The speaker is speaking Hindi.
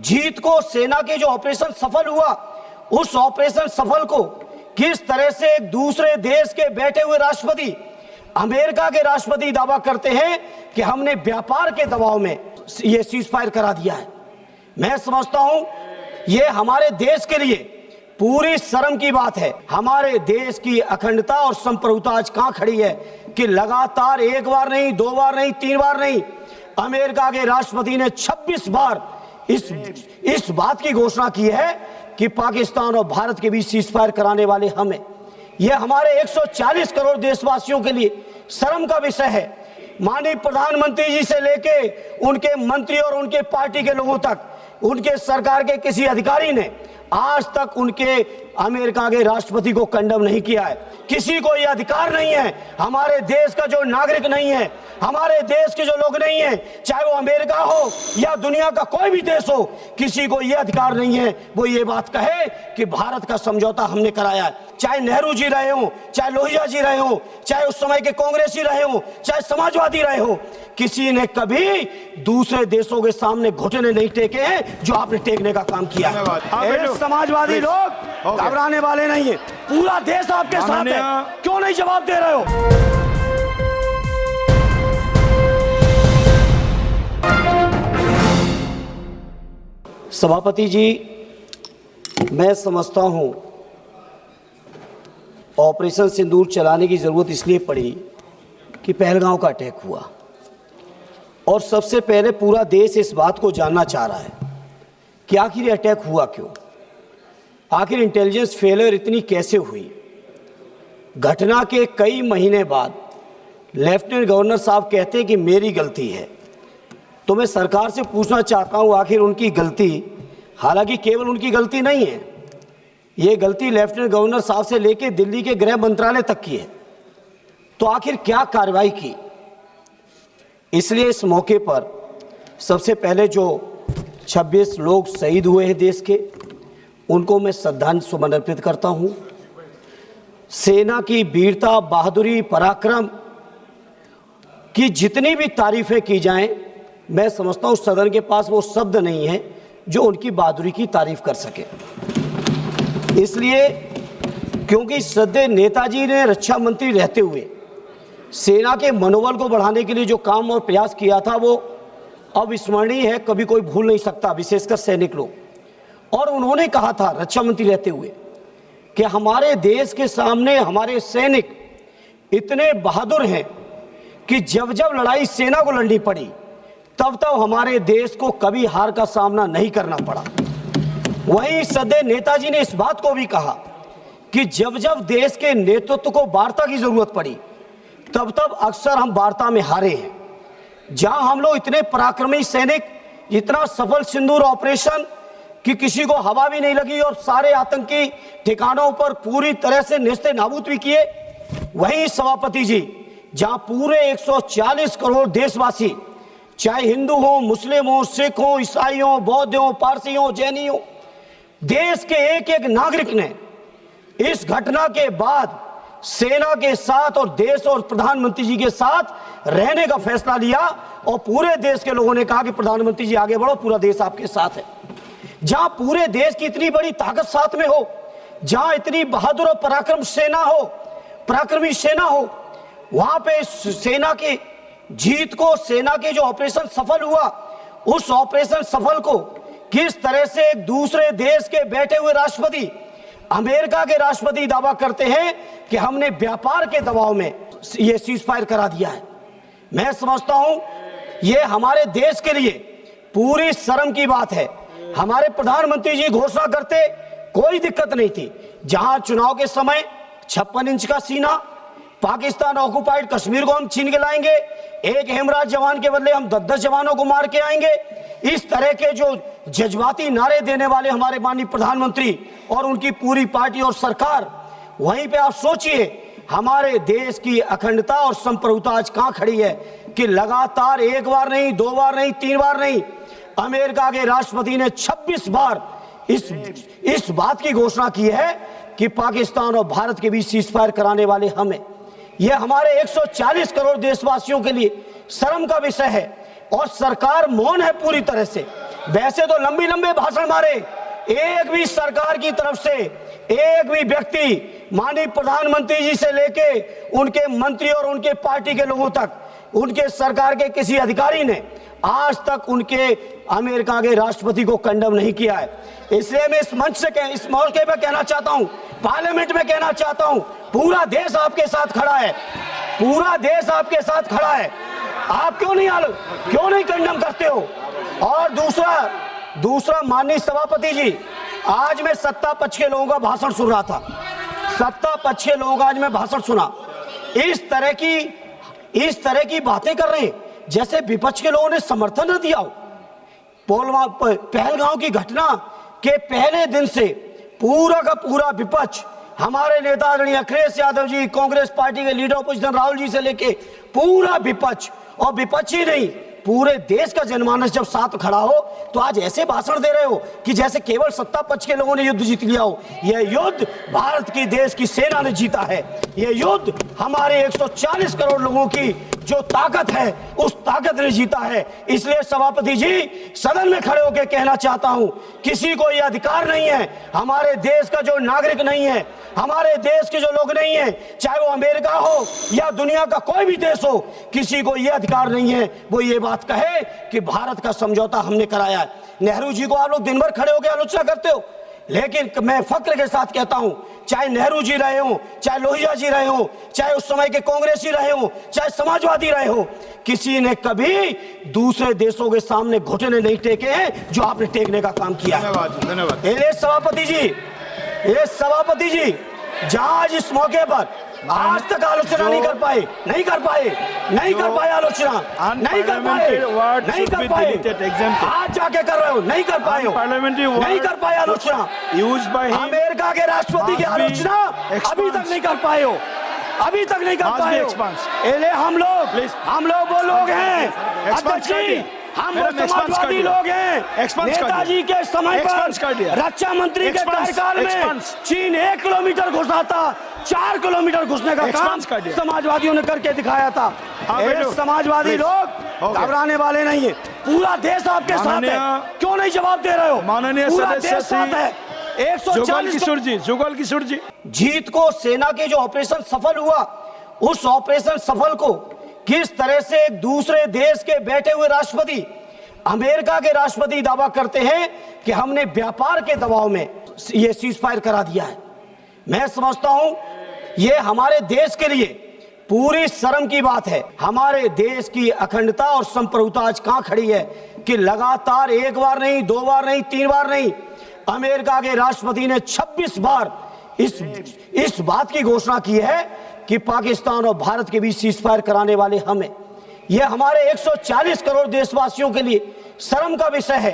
जीत को, सेना के जो ऑपरेशन सफल हुआ, उस ऑपरेशन सफल को किस तरह से एक दूसरे देश के बैठे हुए राष्ट्रपति, अमेरिका के राष्ट्रपति दावा करते हैं कि हमने व्यापार के दबाव में ये सीजफायर करा दिया है। मैं समझता हूं ये हमारे देश के लिए पूरी शर्म की बात है। हमारे देश की अखंडता और संप्रभुता आज कहां खड़ी है कि लगातार एक बार नहीं, दो बार नहीं, तीन बार नहीं, अमेरिका के राष्ट्रपति ने 26 बार इस बात की घोषणा की है कि पाकिस्तान और भारत के बीच सीजफायर कराने वाले हम हैं। यह हमारे 140 करोड़ देशवासियों के लिए शर्म का विषय है। माननीय प्रधानमंत्री जी से लेके उनके मंत्री और उनके पार्टी के लोगों तक, उनके सरकार के किसी अधिकारी ने आज तक उनके अमेरिका के राष्ट्रपति को कंडम नहीं किया है। किसी को यह अधिकार नहीं है, हमारे देश का जो नागरिक नहीं है, हमारे देश के जो लोग नहीं है, चाहे वो अमेरिका हो या दुनिया का कोई भी देश हो, किसी को यह अधिकार नहीं है वो ये बात कहे कि भारत का समझौता हमने कराया है। चाहे नेहरू जी रहे हो, चाहे लोहिया जी रहे हो, चाहे उस समय के कांग्रेसी रहे हो, चाहे समाजवादी रहे हो, किसी ने कभी दूसरे देशों के सामने घुटने नहीं टेके हैं जो आपने टेकने का काम किया। समाजवादी लोग घबराने वाले नहीं है, पूरा देश आपके साथ है, क्यों नहीं जवाब दे रहे हो? सभापति जी, मैं समझता हूं ऑपरेशन सिंदूर चलाने की जरूरत इसलिए पड़ी कि पहलगांव का अटैक हुआ और सबसे पहले पूरा देश इस बात को जानना चाह रहा है कि आखिर ये अटैक हुआ क्यों, आखिर इंटेलिजेंस फेलियर इतनी कैसे हुई। घटना के कई महीने बाद लेफ्टिनेंट गवर्नर साहब कहते हैं कि मेरी गलती है, तो मैं सरकार से पूछना चाहता हूं आखिर उनकी गलती, हालांकि केवल उनकी गलती नहीं है, ये गलती लेफ्टिनेंट गवर्नर साहब से लेकर दिल्ली के गृह मंत्रालय तक की है, तो आखिर क्या कार्रवाई की। इसलिए इस मौके पर सबसे पहले जो 26 लोग शहीद हुए हैं देश के, उनको मैं श्रद्धांजलि सुमन अर्पित करता हूं। सेना की वीरता, बहादुरी, पराक्रम की जितनी भी तारीफें की जाएं, मैं समझता हूं सदन के पास वो शब्द नहीं है जो उनकी बहादुरी की तारीफ कर सके। इसलिए क्योंकि श्रद्धेय नेताजी ने रक्षा मंत्री रहते हुए सेना के मनोबल को बढ़ाने के लिए जो काम और प्रयास किया था वो अविस्मरणीय है, कभी कोई भूल नहीं सकता, विशेषकर सैनिक लोग। और उन्होंने कहा था रक्षा मंत्री रहते हुए कि हमारे देश के सामने हमारे सैनिक इतने बहादुर हैं कि जब जब लड़ाई सेना को लड़नी पड़ी तब तब हमारे देश को कभी हार का सामना नहीं करना पड़ा। वहीं श्रद्धेय नेताजी ने इस बात को भी कहा कि जब जब देश के नेतृत्व को वार्ता की जरूरत पड़ी तब तब अक्सर हम वार्ता में हारे हैं। जहां हम लोग इतने पराक्रमी सैनिक, इतना सफल सिंदूर ऑपरेशन कि किसी को हवा भी नहीं लगी और सारे आतंकी ठिकानों पर पूरी तरह से नेस्ते नाबूद भी किए, वहीं सभापति जी जहां पूरे 140 करोड़ देशवासी, चाहे हिंदू हो, मुस्लिम हो, सिख हो, ईसाई हो, बौद्ध हो, पारसी हो, जैनी हो, देश के एक एक नागरिक ने इस घटना के बाद सेना के साथ और देश और प्रधानमंत्री जी के साथ रहने का फैसला लिया और पूरे देश के लोगों ने कहा कि प्रधानमंत्री जी आगे बढ़ो, पूरा देश आपके साथ है। जहां पूरे देश की इतनी बड़ी ताकत साथ में हो, जहां इतनी बहादुर और पराक्रमी सेना हो, वहां पे सेना की जीत को, सेना के जो ऑपरेशन सफल हुआ, उस ऑपरेशन सफल को किस तरह से एक दूसरे देश के बैठे हुए राष्ट्रपति, अमेरिका के राष्ट्रपति दावा करते हैं कि हमने व्यापार के दबाव में ये सीजफायर करा दिया है। मैं समझता हूं ये हमारे देश के लिए पूरी शर्म की बात है। हमारे प्रधानमंत्री जी घोषणा करते, कोई दिक्कत नहीं थी। जहां चुनाव के समय 56 इंच का सीना, पाकिस्तान ऑक्युपाइड कश्मीर को हम छीन के लाएंगे, एक हेमराज जवान के बदले हम 10-10 जवानों को मार के आएंगे, इस तरह के जो जज्बाती नारे देने वाले हमारे माननीय प्रधानमंत्री और उनकी पूरी पार्टी और सरकार, वहीं पे आप सोचिए हमारे देश की अखंडता और संप्रभुता आज कहां खड़ी है कि लगातार एक बार नहीं, दो बार नहीं, तीन बार नहीं, अमेरिका के राष्ट्रपति ने 26 बार इस बात की घोषणा की है कि पाकिस्तान और भारत के बीच सीजफायर कराने वाले हम हैं। यह हमारे 140 करोड़ देशवासियों के लिए शर्म का विषय है और सरकार मौन है पूरी तरह से। वैसे तो लंबी लंबे भाषण मारे, एक भी सरकार की तरफ से एक भी व्यक्ति माननीय प्रधानमंत्री जी से लेके उनके मंत्री और उनके पार्टी के लोगों तक, उनके सरकार के किसी अधिकारी ने आज तक उनके अमेरिका के राष्ट्रपति को कंडम नहीं किया है। इसलिए मैं इस मंच से इस मौके पर कहना चाहता हूं, पार्लियामेंट में कहना चाहता हूं, पूरा देश आपके साथ खड़ा है, पूरा देश आपके साथ खड़ा है। आप क्यों नहीं कंडम करते हो? और दूसरा माननीय सभापति जी, आज मैं सत्ता पक्ष के लोगों का भाषण सुन रहा था, सत्ता पक्ष के लोगों का आज मैं भाषण सुना। इस तरह की बातें कर रहे हैं जैसे विपक्ष के लोगों ने समर्थन न दिया हो। पहलगांव की घटना के पहले दिन से पूरा का पूरा विपक्ष, हमारे नेता आदरणीय अखिलेश यादव जी, कांग्रेस पार्टी के लीडर अपोजिशन राहुल जी से लेके पूरा विपक्ष, और विपक्ष ही नहीं पूरे देश का जनमानस जब साथ खड़ा हो तो आज ऐसे भाषण दे रहे हो कि जैसे केवल सत्ता पक्ष के लोगों ने युद्ध जीत लिया हो। यह युद्ध भारत की देश की सेना ने जीता है। यह युद्ध हमारे 140 करोड़ लोगों की जो ताकत है उस ताकत ने जीता है। इसलिए सभापति जी, सदन में खड़े होकर कहना चाहता हूं, किसी को यह अधिकार नहीं है, हमारे देश का जो नागरिक नहीं है, हमारे देश के जो लोग नहीं है, चाहे वो अमेरिका हो या दुनिया का कोई भी देश हो, किसी को यह अधिकार नहीं है वो ये बात कहे कि भारत का समझौता हमने कराया है। नेहरू जी को आप लोग दिन भर खड़े होकर आलोचना करते हो, लेकिन मैं फक्र के साथ कहता हूं, चाहे नेहरू जी रहे हो, चाहे लोहिया जी रहे हो, चाहे उस समय के कांग्रेसी रहे हो, चाहे समाजवादी रहे हो, किसी ने कभी दूसरे देशों के सामने घुटने नहीं टेके हैं जो आपने टेकने का काम किया। धन्यवाद। ये सभापति जी जहां इस मौके पर आज तक आलोचना नहीं कर पाए आलोचना, नहीं कर पाए, आज जाके कर रहे हो, नहीं कर पाए आलोचना। अमेरिका के राष्ट्रपति की आलोचना अभी तक नहीं कर पाए हो, हम लोग वो लोग हैं, अध्यक्ष जी, हम समाजवादी लोग हैं। नेताजी के समय पर रक्षा मंत्री के कार्यकाल में चीन 1 किलोमीटर घुसा था, 4 किलोमीटर घुसने का काम समाजवादियों ने करके दिखाया था। समाजवादी लोग घबराने वाले नहीं है, पूरा देश आपके साथ है, क्यों नहीं जवाब दे रहे हो? माननीय सदस्य है। 140 किशोर जी, जीत को सेना के जो ऑपरेशन सफल हुआ, उस ऑपरेशन सफल को किस तरह से एक दूसरे देश के बैठे हुए राष्ट्रपति, अमेरिका के राष्ट्रपति दावा करते हैं कि हमने व्यापार के दबाव में ये सीजफायर करा दिया है। मैं समझता हूं ये हमारे देश के लिए पूरी शर्म की बात है। हमारे देश की अखंडता और संप्रभुता आज कहां खड़ी है कि लगातार 1 बार नहीं, 2 बार नहीं, 3 बार नहीं, अमेरिका के राष्ट्रपति ने 26 बार इस बात की घोषणा की है कि पाकिस्तान और भारत के बीच सीजफायर कराने वाले हम हैं। यह हमारे 140 करोड़ देशवासियों के लिए शर्म का विषय है।